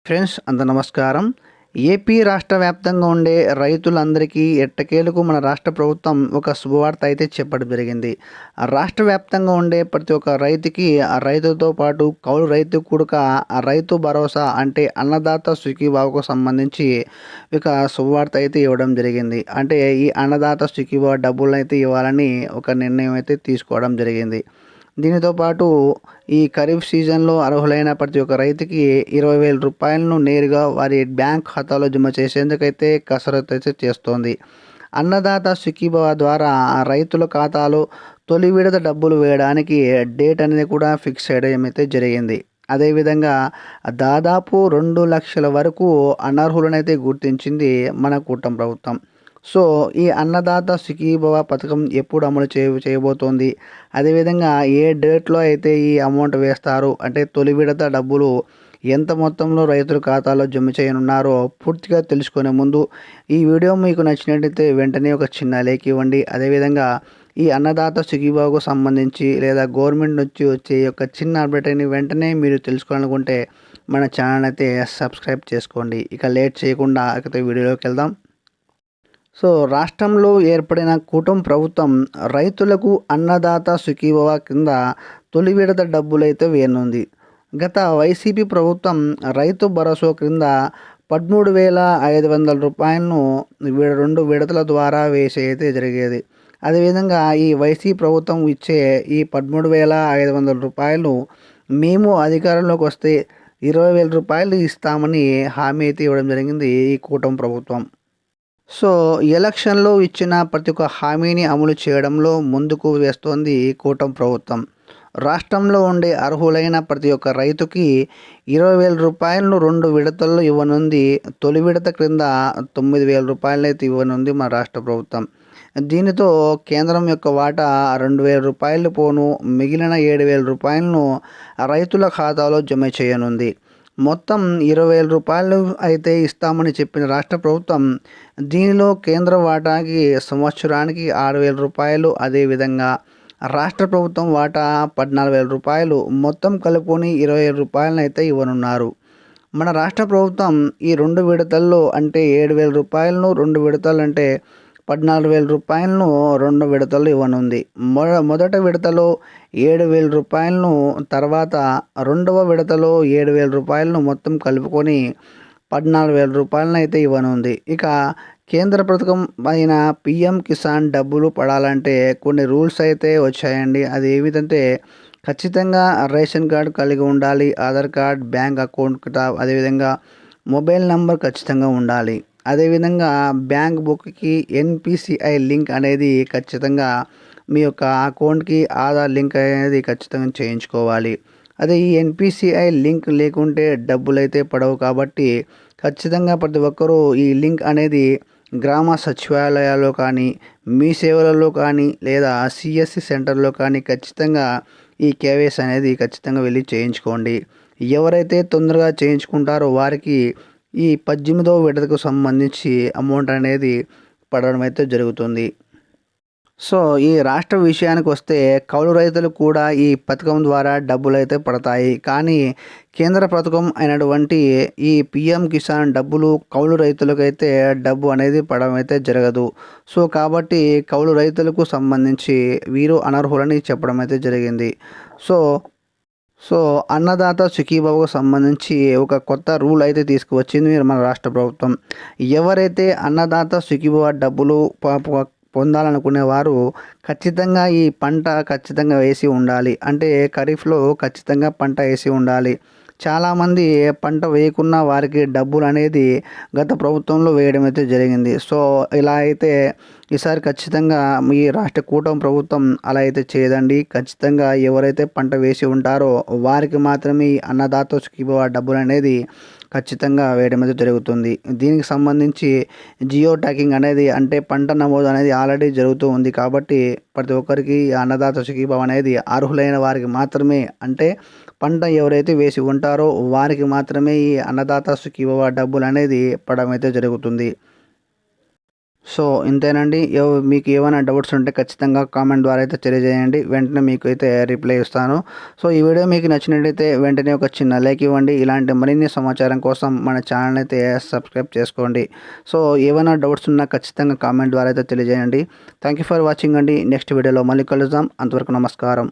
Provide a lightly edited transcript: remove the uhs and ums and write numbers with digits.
Friends నమస్కారం. AP రాష్ట్ర వ్యాప్తంగా ఉండే రైతులందరికీ ఎట్టకేలకు మన రాష్ట్ర ప్రభుత్వం ఒక శుభవార్త అయితే చెప్పడం జరిగింది. రాష్ట్ర వ్యాప్తంగా ఉండే ప్రతి ఒక్క రైతుకి ఆ రైతుతో పాటు కౌలు రైతు కూడక ఆ రైతు భరోసా అంటే అన్నదాత సుఖీభావకు సంబంధించి ఒక శుభవార్త అయితే ఇవ్వడం జరిగింది. అంటే ఈ అన్నదాత సుఖీభావ డబ్బులనైతే ఇవ్వాలని ఒక నిర్ణయం అయితే తీసుకోవడం జరిగింది. దీనితో పాటు ఈ ఖరీఫ్ సీజన్‌లో అర్హులైన ప్రతి ఒక్క రైతుకి 20,000 రూపాయలను నేరుగా వారి బ్యాంక్ ఖాతాలో జమ చేసేందుకైతే కసరత్తు అయితే చేస్తోంది. అన్నదాత సుఖీభవ ద్వారా ఆ రైతుల ఖాతాలో తొలి విడత డబ్బులు వేయడానికి డేట్ అనేది కూడా ఫిక్స్ చేయడం అయితే జరిగింది. అదేవిధంగా దాదాపు 2,00,000 వరకు అనర్హులనైతే గుర్తించింది మన కూటమి ప్రభుత్వం. సో, ఈ అన్నదాత సుఖీభవ పథకం ఎప్పుడు అమలు చేయబోతోంది? అదేవిధంగా ఏ డేట్‌లో అయితే ఈ అమౌంట్ వేస్తారు? అంటే తొలి విడత డబ్బులు ఎంత మొత్తంలో రైతుల ఖాతాలో జమ చేయనున్నారో పూర్తిగా తెలుసుకునే ముందు ఈ వీడియో మీకు నచ్చినట్లయితే వెంటనే ఒక చిన్న లైక్ ఇవ్వండి. అదేవిధంగా ఈ అన్నదాత సుఖీభావకు సంబంధించి లేదా గవర్నమెంట్ నుంచి వచ్చే యొక్క చిన్న అప్డేట్‌ని వెంటనే మీరు తెలుసుకోవాలనుకుంటే మన ఛానల్ అయితే సబ్స్క్రైబ్ చేసుకోండి. ఇక లేట్ చేయకుండా వీడియోలోకి వెళ్దాం. సో, రాష్ట్రంలో ఏర్పడిన కూటమి ప్రభుత్వం రైతులకు అన్నదాత సుఖీభవ కింద తొలి విడత డబ్బులైతే వేయనుంది. గత వైసీపీ ప్రభుత్వం రైతు భరోసా క్రింద 13,500 రూపాయలను 2 విడతల ద్వారా వేసి అయితే జరిగేది. అదేవిధంగా ఈ వైసీపీ ప్రభుత్వం ఇచ్చే ఈ 13,500 రూపాయలు మేము అధికారంలోకి వస్తే 20,000 రూపాయలు ఇస్తామని హామీ అయితే ఇవ్వడం జరిగింది ఈ కూటమి ప్రభుత్వం. సో, ఎలక్షన్‌లో ఇచ్చిన ప్రతి ఒక్క హామీని అమలు చేయడంలో ముందుకు వేస్తోంది కూటమి ప్రభుత్వం. రాష్ట్రంలో ఉండే అర్హులైన ప్రతి ఒక్క రైతుకి 20,000 రూపాయలను 2 విడతల్లో ఇవ్వనుంది. తొలి విడత క్రింద 9,000 రూపాయలనైతే ఇవ్వనుంది మన రాష్ట్ర ప్రభుత్వం. దీనితో కేంద్రం యొక్క వాటా 2,000 రూపాయలు పోను మిగిలిన 7,000 రూపాయలను రైతుల ఖాతాలో జమ చేయనుంది. మొత్తం 20,000 రూపాయలు అయితే ఇస్తామని చెప్పిన రాష్ట్ర ప్రభుత్వం దీనిలో కేంద్ర వాటాకి సంవత్సరానికి 6,000 రూపాయలు, అదేవిధంగా రాష్ట్ర ప్రభుత్వం వాటా 14,000 రూపాయలు మొత్తం కలుపుకొని 20,000 రూపాయలనైతే ఇవ్వనున్నారు. మన రాష్ట్ర ప్రభుత్వం ఈ 2 విడతల్లో అంటే 7,000 రూపాయలను 2 విడతలు అంటే 14,000 రూపాయలను 2 విడతల్లో ఇవ్వనుంది. మొదటి విడతలో 7,000 రూపాయలను, తర్వాత రెండవ విడతలో 7,000 రూపాయలను మొత్తం కలుపుకొని 14,000 రూపాయలనైతే ఇవ్వనుంది. ఇక కేంద్ర పథకం అయిన పీఎం కిసాన్ డబ్బులు పడాలంటే కొన్ని రూల్స్ అయితే వచ్చాయండి. అది ఏమిటంటే ఖచ్చితంగా రేషన్ కార్డ్ కలిగి ఉండాలి, ఆధార్ కార్డ్, బ్యాంక్ అకౌంట్ అదేవిధంగా మొబైల్ నంబర్ ఖచ్చితంగా ఉండాలి. అదేవిధంగా బ్యాంక్ బుక్‌కి ఎన్‌పీసీఐ లింక్ అనేది ఖచ్చితంగా మీ యొక్క అకౌంట్‌కి ఆధార్ లింక్ అనేది ఖచ్చితంగా చేయించుకోవాలి. అదే ఈ ఎన్‌పీసీఐ లింక్ లేకుంటే డబ్బులైతే పడవు కాబట్టి ఖచ్చితంగా ప్రతి ఒక్కరూ ఈ లింక్ అనేది గ్రామ సచివాలయాల్లో కానీ, మీ సేవలలో కానీ లేదా సీఎస్‌సి సెంటర్‌లో కానీ ఖచ్చితంగా ఈ కేవైసీ అనేది ఖచ్చితంగా వెళ్లి చేయించుకోండి. ఎవరైతే తొందరగా చేయించుకుంటారో వారికి ఈ 18వ విడతకు సంబంధించి అమౌంట్ అనేది పడడం అయితే జరుగుతుంది. సో, ఈ రాష్ట్ర విషయానికొస్తే కౌలు రైతులకు కూడా ఈ పథకం ద్వారా డబ్బులైతే పడతాయి. కానీ కేంద్ర పథకం అయినటువంటి ఈ పీఎం కిసాన్ డబ్బులు కౌలు రైతులకైతే డబ్బు అనేది పడడం అయితే జరగదు. సో, కాబట్టి కౌలు రైతులకు సంబంధించి వీరు అనర్హులని చెప్పడం అయితే జరిగింది. సో సో, అన్నదాత సుఖీభవకు సంబంధించి ఒక కొత్త రూల్ అయితే తీసుకువచ్చింది మన రాష్ట్ర ప్రభుత్వం. ఎవరైతే అన్నదాత సుఖీభవ డబ్బులు పొందాలనుకునే వారు ఖచ్చితంగా ఈ పంట ఖచ్చితంగా వేసి ఉండాలి. అంటే ఖరీఫ్‌లో ఖచ్చితంగా పంట వేసి ఉండాలి. చాలామంది పంట వేయకున్న వారికి డబ్బులు అనేది గత ప్రభుత్వంలో వేయడం అయితే జరిగింది. సో, ఇలా అయితే ఈసారి ఖచ్చితంగా మీ రాష్ట్ర కూటమి ప్రభుత్వం అలా అయితే చేయదండి. ఖచ్చితంగా ఎవరైతే పంట వేసి ఉంటారో వారికి మాత్రమే ఈ అన్నదాత సుఖీభవ డబ్బులనేది ఖచ్చితంగా వేయడం అయితే జరుగుతుంది. దీనికి సంబంధించి జియో ట్యాగింగ్ అనేది అంటే పంట నమోదు అనేది ఆల్రెడీ జరుగుతూ ఉంది. కాబట్టి ప్రతి ఒక్కరికి అన్నదాత సుఖీభవ అనేది అర్హులైన వారికి మాత్రమే అంటే పంట ఎవరైతే వేసి ఉంటారో వారికి మాత్రమే ఈ అన్నదాత సుఖీభవ డబ్బులు అనేది పడడం అయితే జరుగుతుంది. సో ఇంతేనండి. మీకు ఏమైనా డౌట్స్ ఉంటే ఖచ్చితంగా కామెంట్ ద్వారా అయితే తెలియజేయండి. వెంటనే మీకు అయితే రిప్లై ఇస్తాను. సో ఈ వీడియో మీకు నచ్చినట్టయితే వెంటనే ఒక చిన్న లైక్ ఇవ్వండి. ఇలాంటి మరిన్ని సమాచారం కోసం మన ఛానల్ అయితే సబ్స్క్రైబ్ చేసుకోండి. సో ఏమైనా డౌట్స్ ఉన్నా ఖచ్చితంగా కామెంట్ ద్వారా అయితే తెలియజేయండి. థ్యాంక్ యూ ఫర్ వాచింగ్ అండి. నెక్స్ట్ వీడియోలో మళ్ళీ కలుద్దాం. అంతవరకు నమస్కారం.